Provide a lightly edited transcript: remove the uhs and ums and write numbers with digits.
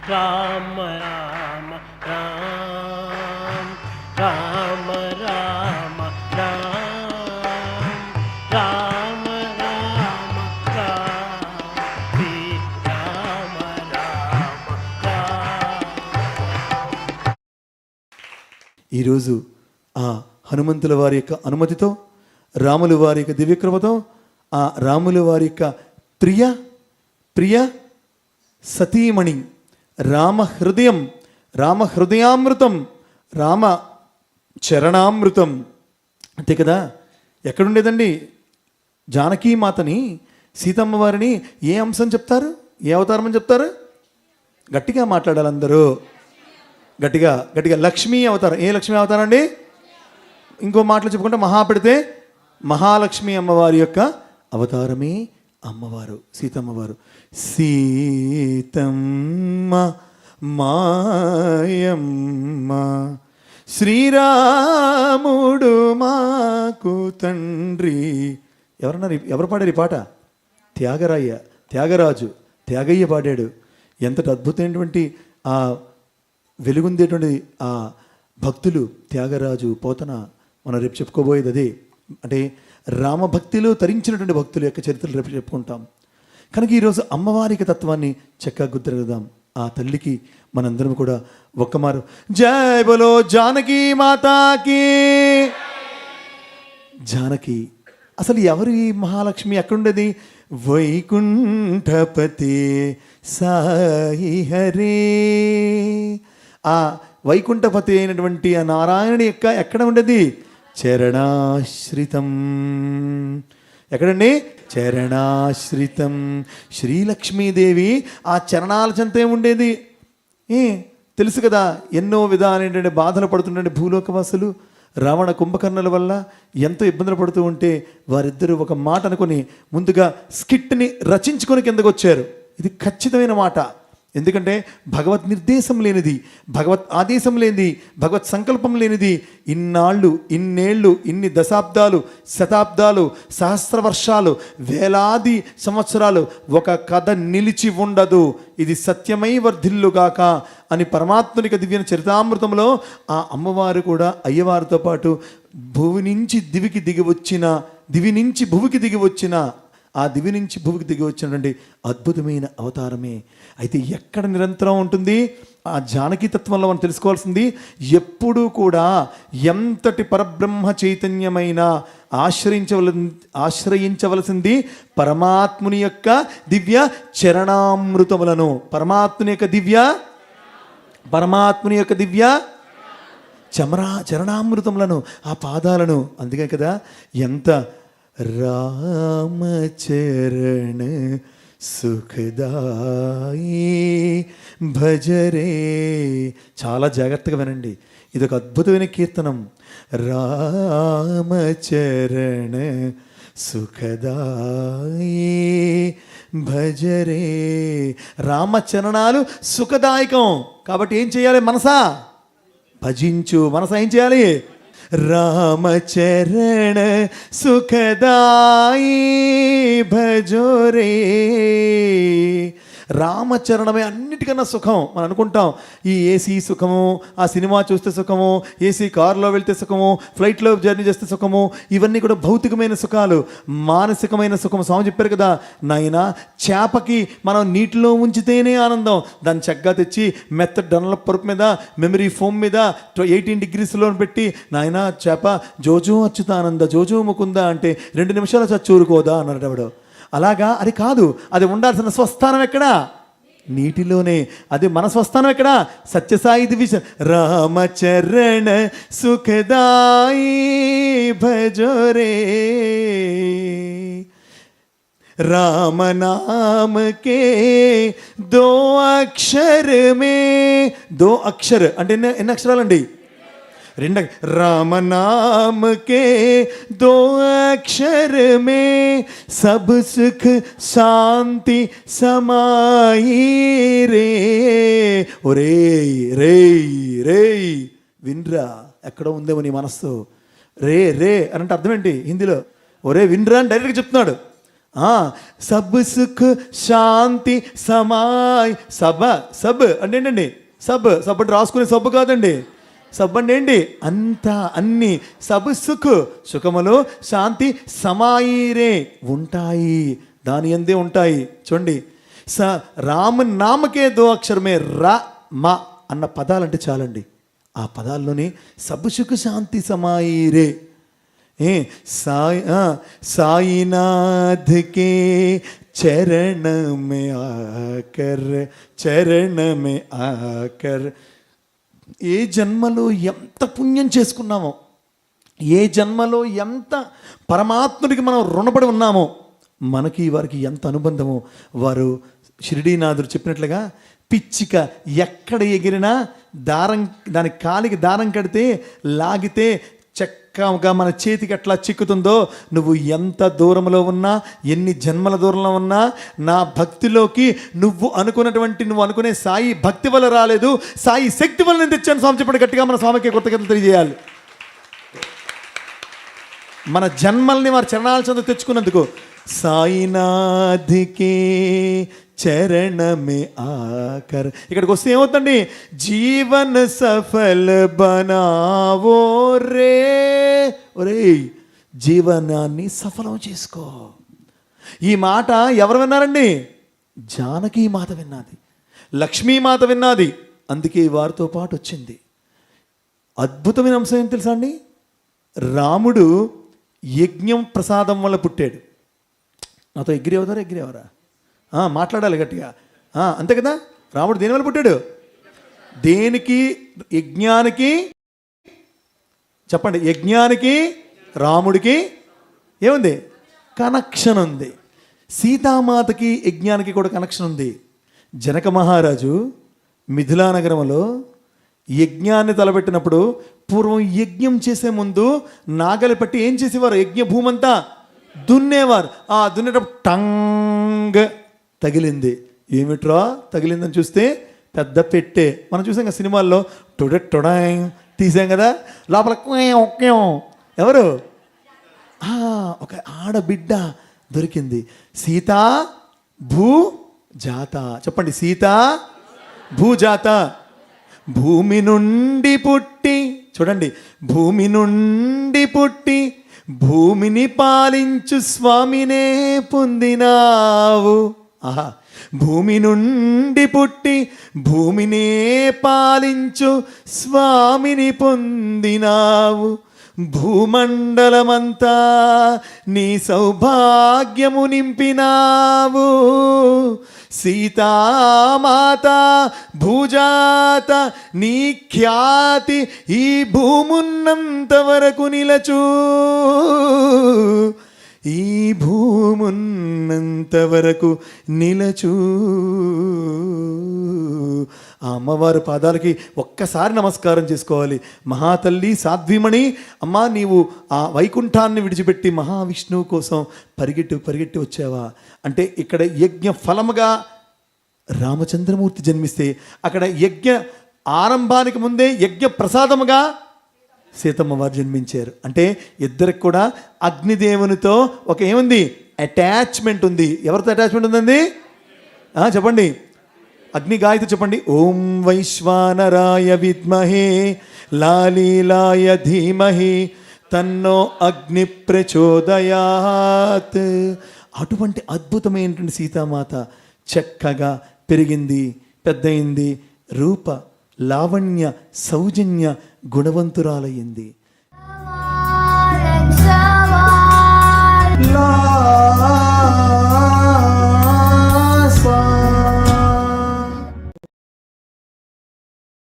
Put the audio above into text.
రామ రామ రామ రామ రామ రామ రామ రామ రామ రామ రామ. ఈరోజు ఆ హనుమంతుల వారి యొక్క అనుమతితో, రాముల వారి యొక్క దివ్యకృపతో, ఆ రాముల వారి యొక్క ప్రియ సతీమణి రామ హృదయామృతం, రామ చరణామృతం అంతే కదా. ఎక్కడుండేదండి జానకీమాతని, సీతమ్మ వారిని ఏ అంశం చెప్తారు, ఏ అవతారం అని చెప్తారు? గట్టిగా మాట్లాడాలి అందరూ, గట్టిగా లక్ష్మీ అవతారం. ఏ లక్ష్మీ అవతారం అండి? ఇంకో మాటలు చెప్పుకుంటే మహా పెడితే మహాలక్ష్మి అమ్మవారి యొక్క అవతారమే అమ్మవారు, సీతమ్మవారు. సీతమ్మ మాయమ్మ శ్రీరాముడు మాకు తండ్రి. ఎవరన్నారు? ఎవరు పాడారు ఈ పాట? త్యాగయ్య పాడాడు. ఎంతటి అద్భుతమైనటువంటి ఆ వెలుగుందేటువంటి ఆ భక్తులు త్యాగరాజు, పోతన. మనం రేపు చెప్పుకోబోయేది అదే. అంటే రామభక్తిలో తరించినటువంటి భక్తుల యొక్క చరిత్రలు రేపు చెప్పుకుంటాం. కనుక ఈరోజు అమ్మవారికి తత్వాన్ని చక్కగా గుర్తిరగదాం. ఆ తల్లికి మనందరం కూడా ఒక్కమారు జై బోలో జానకి మాతాకి. జానకి అసలు ఎవరు ఈ మహాలక్ష్మి? ఎక్కడుండేది? వైకుంఠపతి సాయి హరే. ఆ వైకుంఠపతి అయినటువంటి ఆ నారాయణుడి యొక్క ఎక్కడ ఉండేది? చరణాశ్రితం. ఎక్కడండి? చరణాశ్రితం. శ్రీలక్ష్మీదేవి ఆ చరణాల చెంతే ఉండేది. తెలుసు కదా, ఎన్నో విధాలైనటువంటి బాధలు పడుతుండే భూలోకవాసులు రావణ కుంభకర్ణుల వల్ల ఎంతో ఇబ్బందులు పడుతూ ఉంటే వారిద్దరూ ఒక మాట అనుకొని ముందుగా స్కిట్ని రచించుకొని కిందకు వచ్చారు. ఇది ఖచ్చితమైన మాట. ఎందుకంటే భగవత్ నిర్దేశం లేనిది, భగవత్ ఆదేశం లేనిది, భగవత్ సంకల్పం లేనిది ఇన్నాళ్ళు, ఇన్నేళ్ళు, ఇన్ని దశాబ్దాలు, శతాబ్దాలు, సహస్ర వర్షాలు, వేలాది సంవత్సరాలు ఒక కథ నిలిచి ఉండదు. ఇది సత్యమై వర్ధిల్లుగాక అని పరమాత్మునిక దివ్య చరితామృతంలో ఆ అమ్మవారు కూడా అయ్యవారితో పాటు భూమి నుంచి దివికి దిగి వచ్చిన, దివి నుంచి భూమికి దిగి వచ్చిన, ఆ దివి నుంచి భూమికి దిగి వచ్చినటువంటి అద్భుతమైన అవతారమే. అయితే ఎక్కడ నిరంతరం ఉంటుంది? ఆ జానకీ తత్వంలో మనం తెలుసుకోవాల్సింది, ఎప్పుడూ కూడా ఎంతటి పరబ్రహ్మ చైతన్యమైన ఆశ్రయించవలసింది పరమాత్ముని యొక్క దివ్య చరణామృతములను. పరమాత్ముని యొక్క దివ్య చరణామృతములను, ఆ పాదాలను. అందుకే కదా ఎంత రామచరణ సుఖదాయి భజరే. చాలా జాగ్రత్తగా వినండి, ఇది ఒక అద్భుతమైన కీర్తనం. రామచరణ సుఖదాయి భజరే. రామచరణాలు సుఖదాయకం కాబట్టి ఏం చేయాలి? మనసా భజించు. మనసా ఏం చేయాలి? రామచరణ సుఖదాయి భజోరే. రామచరణమే అన్నిటికన్నా సుఖం. మనం అనుకుంటాం ఈ ఏసీ సుఖము, ఆ సినిమా చూస్తే సుఖము, ఏసీ కారులో వెళ్తే సుఖము, ఫ్లైట్లో జర్నీ చేస్తే సుఖము, ఇవన్నీ కూడా భౌతికమైన సుఖాలు. మానసికమైన సుఖము స్వామి చెప్పారు కదా, నాయనా చేపకి మనం నీటిలో ఉంచితేనే ఆనందం. దాన్ని చక్కగా తెచ్చి మెత్త డన్లప్ పరుపు మీద, మెమరీ ఫోమ్ మీద 18 degreesలో పెట్టి, నాయనా చేప జోజో అచ్యుతానంద జోజో ముకుంద అంటే 2 నిమిషాలు చచ్చూరుకోదా అన్నాడు ఎవడు. అలాగా అది కాదు. అది ఉండాల్సిన స్వస్థానం ఎక్కడా? నీటిలోనే. అది మన స్వస్థానం ఎక్కడా? సత్యసాయి దివిజ. రామచరణ సుఖదాయి భజోరే. राम नाम के दो अक्षर में, दो अक्षर అంటే ఎన్ని అక్షరాలండి? రెండు. राम नाम के दो अक्षर में सब सुख शांति समाई रे. ఒరే రే రే వినరా, ఎక్కడో ఉందేమో నీ మనస్సు. రే రే అని అంటే అర్థం ఏంటి హిందీలో? ఒరే వినరా అని డైరెక్ట్గా చెప్తున్నాడు. సబ్ సుఖ్ శాంతి సమాయ్. సబ్ అంటే ఏంటండి? సబ్ అంటే రాసుకునే సబ్బు కాదండి. సబ్ అంటే ఏంటి? అంతా, అన్ని. సబ్ సుఖ్ సుఖములు, శాంతి సమాయిరే ఉంటాయి, దాని ఎందే ఉంటాయి. చూడండి, రామ నామకే దో అక్షరమే రా మా అన్న పదాలంటే చాలండి. ఆ పదాల్లోని సబ్ సుఖ శాంతి సమాయిరే. సాయినాథ్ కే చరణ మే ఆకర్. ఏ జన్మలో ఎంత పుణ్యం చేసుకున్నామో, ఏ జన్మలో ఎంత పరమాత్ముడికి మనం రుణపడి ఉన్నామో, మనకి వారికి ఎంత అనుబంధమో. వారు షిరిడీనాథుడు చెప్పినట్లుగా పిచ్చిక ఎక్కడ ఎగిరినా దారం, దాని కాలికి దారం కడితే లాగితే చక్కగా మన చేతికి ఎట్లా చిక్కుతుందో, నువ్వు ఎంత దూరంలో ఉన్నా, ఎన్ని జన్మల దూరంలో ఉన్నా, నా భక్తిలోకి నువ్వు అనుకునే సాయి భక్తి వల్ల రాలేదు, సాయి శక్తి వల్ల నేను తెచ్చాను. స్వామి చెప్పండి గట్టిగా, మన స్వామికి కృతజ్ఞతలు తెలియజేయాలి. మన జన్మల్ని వారి చరణాల చెంత తెచ్చుకున్నందుకు. సాయినాథ్కే చరణ మే ఆకర్. ఇక్కడికి వస్తే ఏమవుతుందండి? జీవన్ సఫల్ బనావో రే. ఒరే, జీవనాన్ని సఫలం చేసుకో. ఈ మాట ఎవరు విన్నారండి? జానకి మాత విన్నది, లక్ష్మీమాత విన్నది. అందుకే వారితో పాటు వచ్చింది. అద్భుతమైన అంశం ఏం తెలుసా అండి? రాముడు యజ్ఞం ప్రసాదం వల్ల పుట్టాడు. నాతో ఎగ్రీ అవుతారా? మాట్లాడాలి గట్టిగా. అంతే కదా. రాముడు దేని వల్ల పుట్టాడు? దేనికి? యజ్ఞానికి. చెప్పండి, యజ్ఞానికి రాముడికి ఏముంది? కనెక్షన్ ఉంది. సీతామాతకి యజ్ఞానికి కూడా కనెక్షన్ ఉంది. జనక మహారాజు మిథిలా నగరంలో యజ్ఞాన్ని తలపెట్టినప్పుడు, పూర్వం యజ్ఞం చేసే ముందు నాగలి పట్టి ఏం చేసేవారు? యజ్ఞ భూమంతా దున్నేవారు. దున్నేటప్పుడు టంగ్ తగిలింది. ఏమిట్రా తగిలిందని చూస్తే పెద్ద పెట్టే. మనం చూసాం కదా సినిమాల్లో, టొడాయ్ తీసాం కదా, లోపల ఎవరు? ఒక ఆడబిడ్డ దొరికింది. సీతా భూజాత. చెప్పండి, సీతా భూజాత. భూమి నుండి పుట్టి, చూడండి, భూమి నుండి పుట్టి భూమిని పాలించు స్వామినే పొందినావు. భూమి నుండి పుట్టి భూమినే పాలించు స్వామిని పొందినావు. భూమండలమంతా నీ సౌభాగ్యము నింపినావు. సీతామాత భూజాత నీ ఖ్యాతి ఈ భూమున్నంత వరకు నిలచు. ఈ భూమున్నంత వరకు నిలచు. ఆ అమ్మవారి పాదాలకి ఒక్కసారి నమస్కారం చేసుకోవాలి. మహాతల్లి సాధ్వీమణి, అమ్మా నీవు ఆ వైకుంఠాన్ని విడిచిపెట్టి మహావిష్ణువు కోసం పరిగెట్టి వచ్చావా అంటే, ఇక్కడ యజ్ఞ ఫలముగా రామచంద్రమూర్తి జన్మిస్తే, అక్కడ యజ్ఞ ఆరంభానికి ముందే యజ్ఞ ప్రసాదముగా సీతమ్మ వారు జన్మించారు. అంటే ఇద్దరికి కూడా అగ్నిదేవునితో ఒక ఏముంది? అటాచ్మెంట్ ఉంది. ఎవరితో అటాచ్మెంట్ ఉందండి? చెప్పండి, అగ్ని గాయత్రి చెప్పండి. ఓం వైశ్వానరాయ విద్మహే లాలీలాయ ధీమహి తన్నో అగ్ని ప్రచోదయాత్. అటువంటి అద్భుతమైనటువంటి సీతామాత చక్కగా పెరిగింది, పెద్దయింది, రూప లావణ్య సౌజన్య గుణవంతురాలయ్యింది.